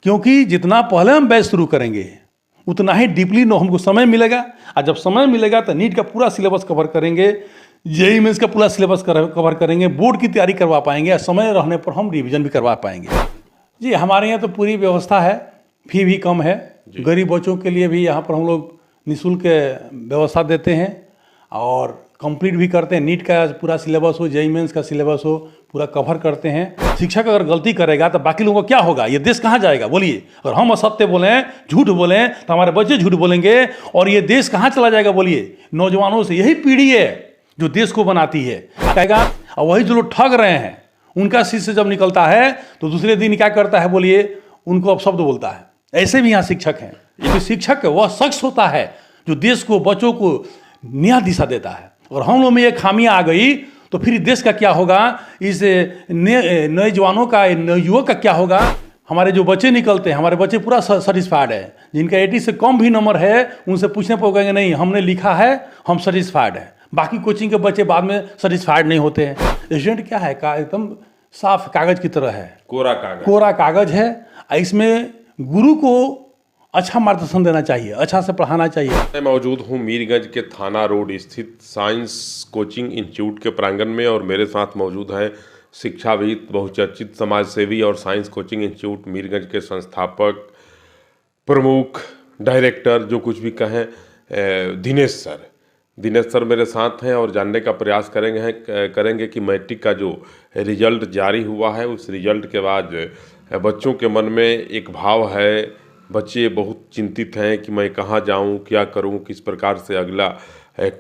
क्योंकि जितना पहले हम बैच शुरू करेंगे उतना ही डीपली हमको समय मिलेगा, और जब समय मिलेगा तो नीट का पूरा सिलेबस कवर करेंगे, जेईई मेंस का पूरा सिलेबस कवर करेंगे, बोर्ड की तैयारी करवा पाएंगे, और समय रहने पर हम रिवीजन भी करवा पाएंगे। जी हमारे यहाँ तो पूरी व्यवस्था है, फी भी कम है, गरीब बच्चों के लिए भी यहाँ पर हम लोग निःशुल्क व्यवस्था देते हैं और कंप्लीट भी करते हैं। नीट का पूरा सिलेबस हो, जेईई मेंस का सिलेबस हो, पूरा कवर करते हैं। शिक्षक अगर गलती करेगा तो बाकी लोगों को क्या होगा, ये देश कहाँ जाएगा बोलिए। अगर हम असत्य बोलें, झूठ बोलें तो हमारे बच्चे झूठ बोलेंगे और ये देश कहाँ चला जाएगा बोलिए। नौजवानों से यही पीढ़ी है जो देश को बनाती है, कहेगा। और वही जो लोग ठग रहे हैं उनका शिष्य जब निकलता है तो दूसरे दिन क्या करता है बोलिए, उनको अपशब्द बोलता है। ऐसे भी यहाँ शिक्षक हैं। क्योंकि शिक्षक वह शख्स होता है जो देश को, बच्चों को नया दिशा देता है। और हम लोग में ये खामियां आ गई तो फिर देश का क्या होगा, इस नए जवानों का, युवक का क्या होगा। हमारे जो बच्चे निकलते हैं, हमारे बच्चे पूरा सेटिस्फाइड है। जिनका 80 से कम भी नंबर है उनसे पूछने पर कहेंगे नहीं हमने लिखा है, हम सेटिस्फाइड है। बाकी कोचिंग के बच्चे बाद में सेटिस्फाइड नहीं होते हैं। स्टूडेंट क्या है, एकदम साफ कागज की तरह है, कोरा कागज है। इसमें गुरु को अच्छा मार्गदर्शन देना चाहिए, अच्छा से पढ़ाना चाहिए। मैं मौजूद हूँ मीरगंज के थाना रोड स्थित साइंस कोचिंग इंस्टीट्यूट के प्रांगण में, और मेरे साथ मौजूद है शिक्षाविद, बहुचर्चित समाज सेवी और साइंस कोचिंग इंस्टीट्यूट मीरगंज के संस्थापक, प्रमुख, डायरेक्टर, जो कुछ भी कहें, दिनेश सर मेरे साथ हैं। और जानने का प्रयास करेंगे कि मैट्रिक का जो रिजल्ट जारी हुआ है उस रिजल्ट के बाद बच्चों के मन में एक भाव है। बच्चे बहुत चिंतित हैं कि मैं कहाँ जाऊँ, क्या करूँ, किस प्रकार से अगला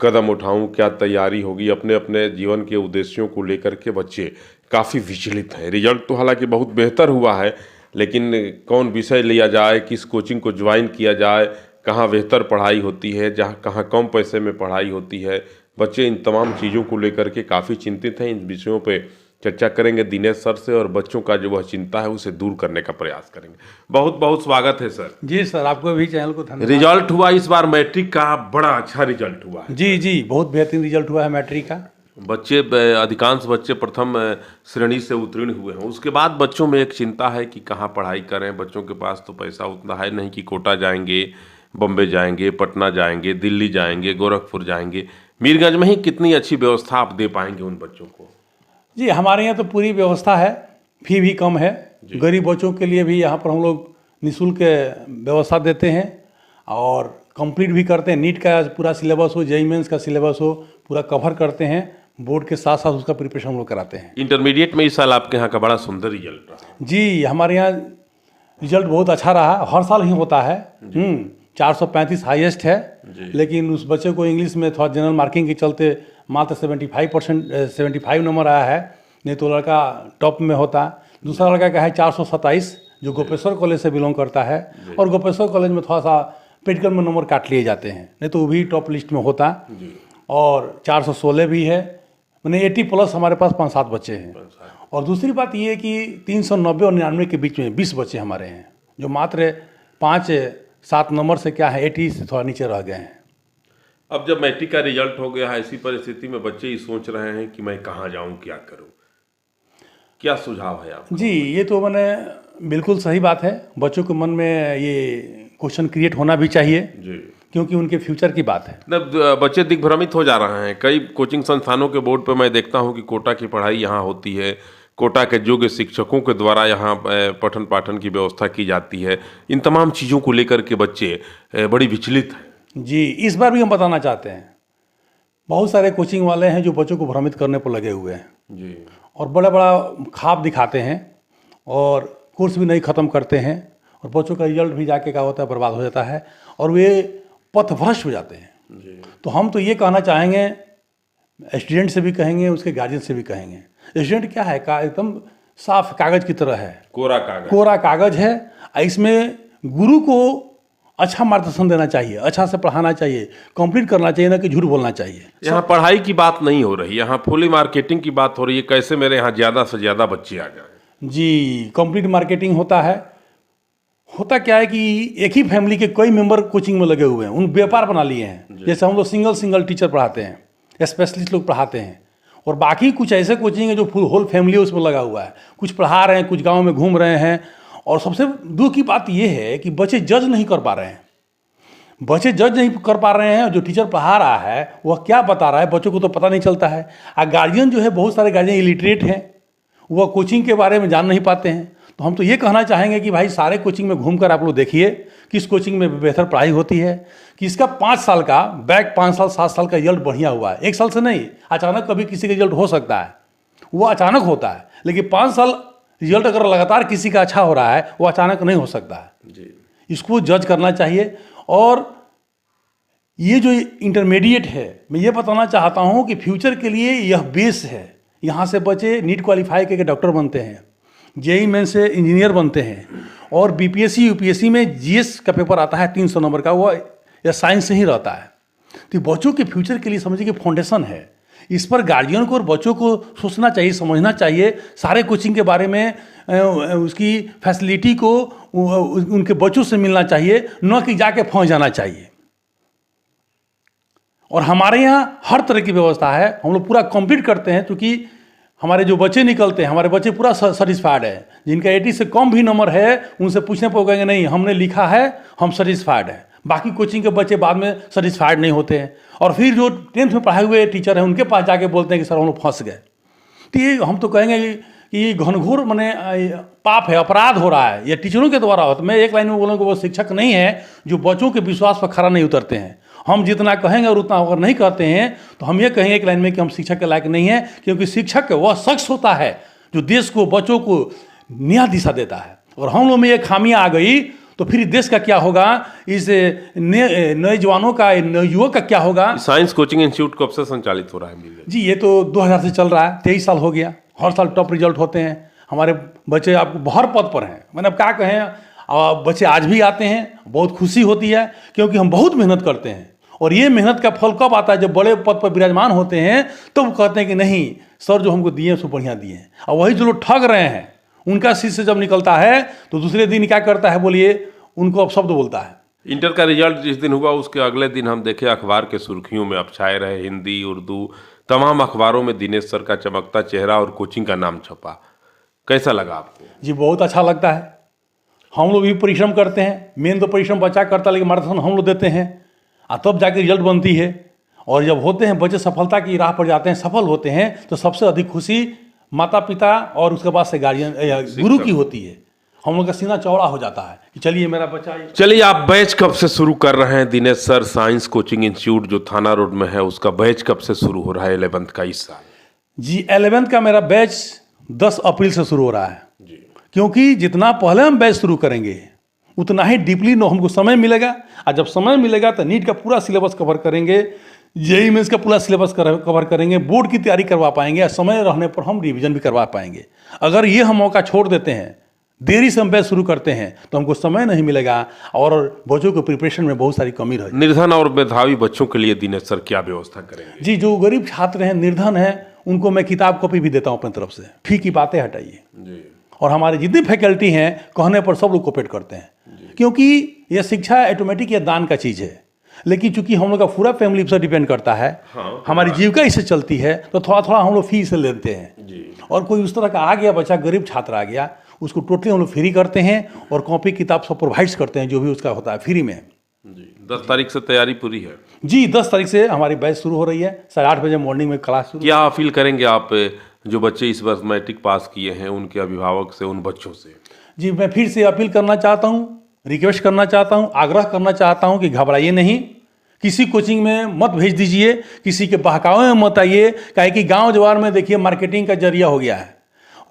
कदम उठाऊँ, क्या तैयारी होगी। अपने अपने जीवन के उद्देश्यों को लेकर के बच्चे काफ़ी विचलित हैं। रिजल्ट तो हालांकि बहुत बेहतर हुआ है, लेकिन कौन विषय लिया जाए, किस कोचिंग को ज्वाइन किया जाए, कहाँ बेहतर पढ़ाई होती है, जहाँ कहाँ कम पैसे में पढ़ाई होती है, बच्चे इन तमाम चीज़ों को लेकर के काफ़ी चिंतित हैं। इन विषयों पे चर्चा करेंगे दिनेश सर से और बच्चों का जो वह चिंता है उसे दूर करने का प्रयास करेंगे। बहुत बहुत स्वागत है सर। जी सर, आपको भी चैनल को धन्यवाद। रिजल्ट हुआ इस बार मैट्रिक का, बड़ा अच्छा रिजल्ट हुआ है। जी बहुत बेहतरीन रिजल्ट हुआ है मैट्रिक का। बच्चे, अधिकांश बच्चे प्रथम श्रेणी से उत्तीर्ण हुए हैं। उसके बाद बच्चों में एक चिंता है कि कहाँ पढ़ाई करें। बच्चों के पास तो पैसा उतना है नहीं कि कोटा जाएंगे, बम्बे जाएंगे, पटना जाएंगे, दिल्ली जाएंगे, गोरखपुर जाएंगे। मीरगंज में ही कितनी अच्छी व्यवस्था आप दे पाएंगे उन बच्चों को? जी हमारे यहाँ तो पूरी व्यवस्था है, फी भी कम है। गरीब बच्चों के लिए भी यहाँ पर हम लोग निःशुल्क व्यवस्था देते हैं और कंप्लीट भी करते हैं। नीट का पूरा सिलेबस हो, जेईई मेंस का सिलेबस हो, पूरा कवर करते हैं। बोर्ड के साथ साथ उसका प्रिपरेशन हम लोग कराते हैं। इंटरमीडिएट में इस साल आपके यहाँ का बड़ा सुंदर रिजल्ट रहा। जी हमारे यहाँ रिजल्ट बहुत अच्छा रहा, हर साल ही होता है। 435 हाईएस्ट है, लेकिन उस बच्चे को इंग्लिश में थोड़ा जनरल मार्किंग के चलते मात्र 75 नंबर आया है, नहीं तो लड़का टॉप में होता। दूसरा लड़का का है 427 जो गोपेश्वर कॉलेज से बिलोंग करता है, और गोपेश्वर कॉलेज में थोड़ा सा प्रैक्टिकल में नंबर काट लिए जाते हैं, नहीं तो वो भी टॉप लिस्ट में होता। और 416 भी है, मैंने 80+ हमारे पास 5-7 बच्चे हैं। और दूसरी बात ये है कि 390 और 99 के बीच में 20 बच्चे हमारे हैं, जो मात्र 5-7 नंबर से क्या है 80 से थोड़ा नीचे रह गए हैं। अब जब मैट्रिक का रिजल्ट हो गया है, ऐसी परिस्थिति में बच्चे ही सोच रहे हैं कि मैं कहाँ जाऊँ, क्या करूँ, क्या सुझाव है आपका? जी ये तो मैंने बिल्कुल सही बात है। बच्चों के मन में ये क्वेश्चन क्रिएट होना भी चाहिए जी, क्योंकि उनके फ्यूचर की बात है। बच्चे दिग्भ्रमित हो जा रहे हैं। कई कोचिंग संस्थानों के बोर्ड पर मैं देखता हूँ कि कोटा की पढ़ाई यहाँ होती है, कोटा के योग्य शिक्षकों के द्वारा यहाँ पठन पाठन की व्यवस्था की जाती है। इन तमाम चीज़ों को लेकर के बच्चे बड़ी विचलित हैं। जी इस बार भी हम बताना चाहते हैं, बहुत सारे कोचिंग वाले हैं जो बच्चों को भ्रमित करने पर लगे हुए हैं जी, और बड़ा बड़ा ख्वाब दिखाते हैं और कोर्स भी नहीं ख़त्म करते हैं, और बच्चों का रिजल्ट भी जाके क्या होता है, बर्बाद हो जाता है और वे पथभ्रष्ट हो जाते हैं जी। तो हम तो ये कहना चाहेंगे, स्टूडेंट से भी कहेंगे, उसके गार्जियन से भी कहेंगे। स्टूडेंट क्या है, एकदम साफ कागज की तरह है, कोरा कागज है। इसमें गुरु को अच्छा मार्गदर्शन देना चाहिए, अच्छा से पढ़ाना चाहिए, कंप्लीट करना चाहिए, ना कि झूठ बोलना चाहिए। यहाँ पढ़ाई की बात नहीं हो रही, यहाँ फुली मार्केटिंग की बात हो रही है। कैसे मेरे यहाँ ज़्यादा से ज़्यादा बच्चे आ जाए। जी कंप्लीट मार्केटिंग होता है। होता क्या है कि एक ही फैमिली के कई मेंबर कोचिंग में लगे हुए हैं, उन व्यापार बना लिए हैं। जैसे हम लोग सिंगल टीचर पढ़ाते हैं, स्पेशलिस्ट लोग पढ़ाते हैं, और बाकी कुछ ऐसे कोचिंग है जो फुल होल फैमिली उसमें लगा हुआ है। कुछ पढ़ा रहे हैं, कुछ गाँव में घूम रहे हैं, और सबसे दुख की बात यह है कि बच्चे जज नहीं कर पा रहे हैं। बच्चे जज नहीं कर पा रहे हैं, जो टीचर पढ़ा रहा है वह क्या बता रहा है बच्चों को तो पता नहीं चलता है। और गार्जियन जो है, बहुत सारे गार्जियन इलिटरेट हैं, वह कोचिंग के बारे में जान नहीं पाते हैं। तो हम तो ये कहना चाहेंगे कि भाई सारे कोचिंग में घूमकर आप लोग देखिए किस कोचिंग में बेहतर पढ़ाई होती है, कि इसका 5 साल का बैक 5 साल 7 साल का रिजल्ट बढ़िया हुआ है। 1 साल से नहीं, अचानक कभी किसी का रिजल्ट हो सकता है, वो अचानक होता है, लेकिन 5 साल रिजल्ट अगर लगातार किसी का अच्छा हो रहा है वो अचानक नहीं हो सकता है जी। इसको जज करना चाहिए। और ये जो इंटरमीडिएट है, मैं ये बताना चाहता हूँ कि फ्यूचर के लिए यह बेस है। यहाँ से बच्चे नीट क्वालिफाई करके डॉक्टर बनते हैं, जेईई मेन से इंजीनियर बनते हैं, और बीपीएससी यूपीएससी में जीएस का पेपर आता है 300 नंबर का, वो या साइंस से ही रहता है। तो बच्चों के फ्यूचर के लिए समझिए कि फाउंडेशन है। इस पर गार्जियन को और बच्चों को सोचना चाहिए, समझना चाहिए, सारे कोचिंग के बारे में, उसकी फैसिलिटी को उनके बच्चों से मिलना चाहिए, न कि जाके फंस जाना चाहिए। और हमारे यहाँ हर तरह की व्यवस्था है, हम लोग पूरा कम्पीट करते हैं, क्योंकि हमारे जो बच्चे निकलते हैं, हमारे बच्चे पूरा सेटिस्फाइड है। जिनका 80 से कम भी नंबर है उनसे पूछने पर कहेंगे नहीं हमने लिखा है, हम सेटिस्फाइड हैं। बाकी कोचिंग के बच्चे बाद में सेटिस्फाइड नहीं होते हैं, और फिर जो 10th में पढ़ाए हुए टीचर हैं उनके पास जाके बोलते हैं कि सर हम लोग फंस गए। तो ये हम तो कहेंगे कि ये घनघोर माने पाप है, अपराध हो रहा है, ये टीचरों के द्वारा होता है। मैं एक लाइन में बोलूँगा, वो शिक्षक नहीं है जो बच्चों के विश्वास पर खरा नहीं उतरते हैं। हम जितना कहेंगे और उतना अगर नहीं करते हैं तो हम ये कहेंगे एक लाइन में कि हम शिक्षक के लायक नहीं हैं, क्योंकि शिक्षक वह शख्स होता है जो देश को, बच्चों को नया दिशा देता है। और हम लोग में ये खामियां आ गई तो फिर देश का क्या होगा, इस नए जवानों का, युवक का क्या होगा। साइंस कोचिंग इंस्टीट्यूट कब से संचालित हो रहा है जी? ये तो 2000 से चल रहा है, 23 साल हो गया। हर साल टॉप रिजल्ट होते हैं हमारे बच्चे, आपको हर पद पर हैं। मैंने अब क्या कहें, बच्चे आज भी आते हैं, बहुत खुशी होती है, क्योंकि हम बहुत मेहनत करते हैं। और ये मेहनत का फल कब आता है? जब बड़े पद पर विराजमान होते हैं तो वो कहते हैं कि नहीं सर जो हमको दिए सो बढ़िया दिए हैं। और वही जो लोग ठग रहे हैं उनका शिष्य जब निकलता है तो दूसरे दिन क्या करता है, बोलिए, उनको अब शब्द बोलता है। इंटर का रिजल्ट जिस दिन हुआ उसके अगले दिन हम देखे अखबार के सुर्खियों में अब छाए रहे, हिंदी उर्दू तमाम अखबारों में दिनेश सर का चमकता चेहरा और कोचिंग का नाम छपा। कैसा लगा आपको? जी बहुत अच्छा लगता है। हम लोग भी परिश्रम करते हैं, मेन तो परिश्रम बच्चा करता है, लेकिन मार्गदर्शन हम लोग देते हैं, और तब जाके रिजल्ट बनती है। और जब होते हैं बच्चे सफलता की राह पर जाते हैं, सफल होते हैं, तो सबसे अधिक खुशी माता पिता और उसके बाद से गार्जियन गुरु की होती है। हम लोग का सीना चौड़ा हो जाता है कि चलिए मेरा बच्चा। चलिए, आप बैच कब से शुरू कर रहे हैं? Dinesh sir science coaching institute जो थाना रोड में है, उसका बैच कब से शुरू हो रहा है 11th का इस साल? जी 11th का मेरा बैच 10 अप्रैल से शुरू हो रहा है जी। क्योंकि जितना पहले हम बैच शुरू करेंगे उतना ही डीपली हमको समय मिलेगा, और जब समय मिलेगा तो नीट का पूरा सिलेबस कवर करेंगे, जेईई मेंस का पूरा सिलेबस कवर करेंगे, बोर्ड की तैयारी करवा पाएंगे, और समय रहने पर हम रिवीजन भी करवा पाएंगे। अगर ये हम मौका छोड़ देते हैं, देरी से हम बैच शुरू करते हैं, तो हमको समय नहीं मिलेगा और बच्चों के प्रिपरेशन में बहुत सारी कमी रहेगी। निर्धन और मेधावी बच्चों के लिए दिनेश सर क्या व्यवस्था करेंगे? जी, जो गरीब छात्र हैं, निर्धन हैं, उनको मैं किताब कॉपी भी देता हूँ अपनी तरफ से, फी की बातें हटाइए जी। और हमारे जितनी फैकल्टी हैं कहने पर सब लोग कोऑपरेट करते हैं, क्योंकि यह शिक्षा ऑटोमेटिक या दान का चीज़ है। लेकिन चूंकि हम लोग का पूरा फैमिली पर डिपेंड करता है, हमारी जीविका इससे चलती है, तो थोड़ा थोड़ा हम लोग फी से लेते हैं जी। और कोई उस तरह का आ गया बच्चा, गरीब छात्र आ गया, उसको टोटली हम लोग फ्री करते हैं और कॉपी किताब सब प्रोवाइड्स करते हैं, जो भी उसका होता है फ्री में जी। 10 तारीख से तैयारी पूरी है जी। 10 तारीख से हमारी बैच शुरू हो रही है, 8:30 बजे मॉर्निंग में क्लास शुरू। क्या अपील करेंगे आप जो बच्चे इस वर्ष मैट्रिक पास किए हैं उनके अभिभावक से, उन बच्चों से? जी मैं फिर से अपील करना चाहता हूँ, रिक्वेस्ट करना चाहता हूँ, आग्रह करना चाहता हूँ कि घबराइए नहीं, किसी कोचिंग में मत भेज दीजिए, किसी के बहकावे में मत आइए। काहे कि गांव जवार में देखिए मार्केटिंग का जरिया हो गया है।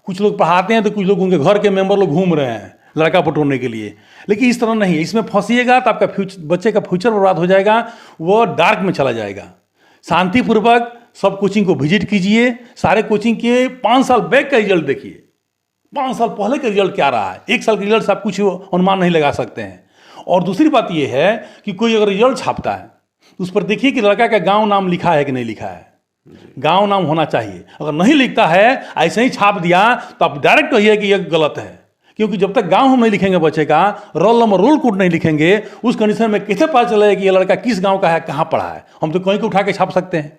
कुछ लोग पढ़ाते हैं तो कुछ लोग उनके घर के मेंबर लोग घूम रहे हैं लड़का पटोरने के लिए, लेकिन इस तरह नहीं। इसमें फंसिएगा तो आपका बच्चे का फ्यूचर बर्बाद हो जाएगा, वो डार्क में चला जाएगा। शांतिपूर्वक सब कोचिंग को विजिट कीजिए, सारे कोचिंग के 5 साल बैक का रिजल्ट देखिए, 5 साल पहले का रिजल्ट क्या रहा है, 1 साल के रिजल्ट से आप कुछ अनुमान नहीं लगा सकते हैं। और दूसरी बात यह है कि कोई अगर रिजल्ट छापता है तो उस पर देखिए कि लड़का का गांव नाम लिखा है कि नहीं लिखा है। गांव नाम होना चाहिए, अगर नहीं लिखता है ऐसे ही छाप दिया तो आप डायरेक्ट कहिए कि यह गलत है, क्योंकि जब तक गांव हम नहीं लिखेंगे बच्चे का, रोल नंबर रोल कोड नहीं लिखेंगे, उस कंडीशन में कैसे पता चलेगा कि ये लड़का किस गांव का है, कहाँ पढ़ा है। हम तो कहीं को उठा के छाप सकते हैं।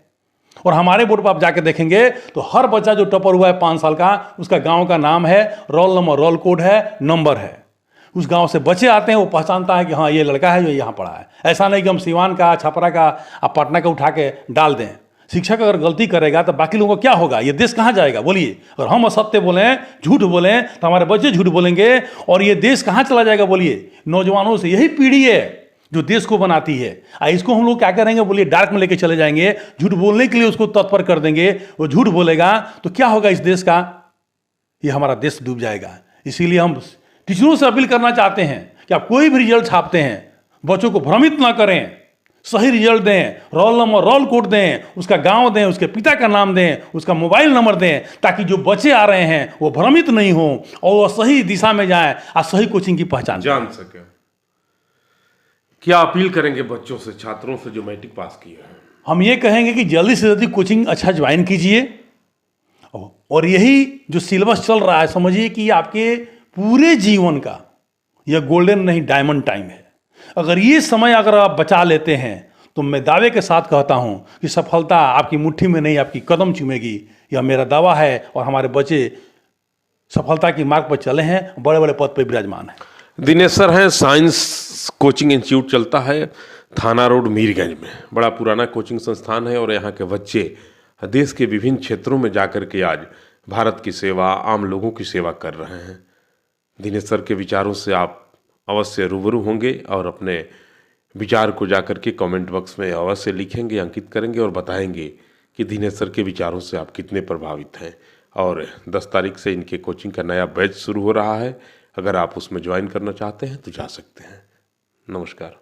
और हमारे बोर्ड पर आप जाके देखेंगे तो हर बच्चा जो टॉपर हुआ है 5 साल का, उसका गांव का नाम है, रोल नंबर रोल कोड है, नंबर है। उस गांव से बच्चे आते हैं, वो पहचानता है कि हाँ ये लड़का है जो यहाँ पढ़ा है। ऐसा नहीं कि हम सिवान का, छपरा का, पटना का उठा के डाल दें। शिक्षक अगर गलती करेगा तो बाकी लोगों को क्या होगा? ये देश कहाँ जाएगा? बोलिए। अगर हम असत्य बोलें, झूठ बोलें, तो हमारे बच्चे झूठ बोलेंगे और ये देश कहाँ चला जाएगा? बोलिए। नौजवानों से यही पीढ़ी है जो देश को बनाती है। इसको हम लोग क्या करेंगे? बोलिए, डार्क में लेके चले जाएंगे, झूठ बोलने के लिए उसको तत्पर कर देंगे। वो झूठ बोलेगा तो क्या होगा इस देश का? ये हमारा देश डूब जाएगा। इसीलिए हम टीचरों से अपील करना चाहते हैं कि आप कोई भी रिजल्ट छापते हैं, बच्चों को भ्रमित ना करें, सही रिजल्ट दें, रोल नंबर, रोल कोड दें, उसका गांव दें, उसके पिता का नाम दें, उसका मोबाइल नंबर दें, ताकि जो बच्चे आ रहे हैं वो भ्रमित नहीं हो और वो सही दिशा में जाएं और सही कोचिंग की पहचान जान सके। क्या अपील करेंगे बच्चों से, छात्रों से जो मैट्रिक पास किए हैं? हम ये कहेंगे कि जल्दी से जल्दी कोचिंग अच्छा ज्वाइन कीजिए और यही जो सिलेबस चल रहा है, समझिए कि आपके पूरे जीवन का यह गोल्डन नहीं, डायमंड टाइम है। अगर ये समय अगर आप बचा लेते हैं तो मैं दावे के साथ कहता हूं कि सफलता आपकी मुट्ठी में नहीं, आपकी कदम चूमेगी। यह मेरा दावा है और हमारे बच्चे सफलता की मार्ग पर चले हैं, बड़े बड़े पद पर विराजमान हैं। दिनेश सर हैं, साइंस कोचिंग इंस्टीट्यूट चलता है थाना रोड मीरगंज में। बड़ा पुराना कोचिंग संस्थान है और यहाँ के बच्चे देश के विभिन्न क्षेत्रों में जाकर के आज भारत की सेवा, आम लोगों की सेवा कर रहे हैं। दिनेश सर के विचारों से आप अवश्य रूबरू होंगे और अपने विचार को जाकर के कमेंट बॉक्स में अवश्य लिखेंगे, अंकित करेंगे और बताएंगे कि दिनेश सर के विचारों से आप कितने प्रभावित हैं। और 10 तारीख से इनके कोचिंग का नया बैच शुरू हो रहा है। अगर आप उसमें ज्वाइन करना चाहते हैं तो जा सकते हैं। नमस्कार।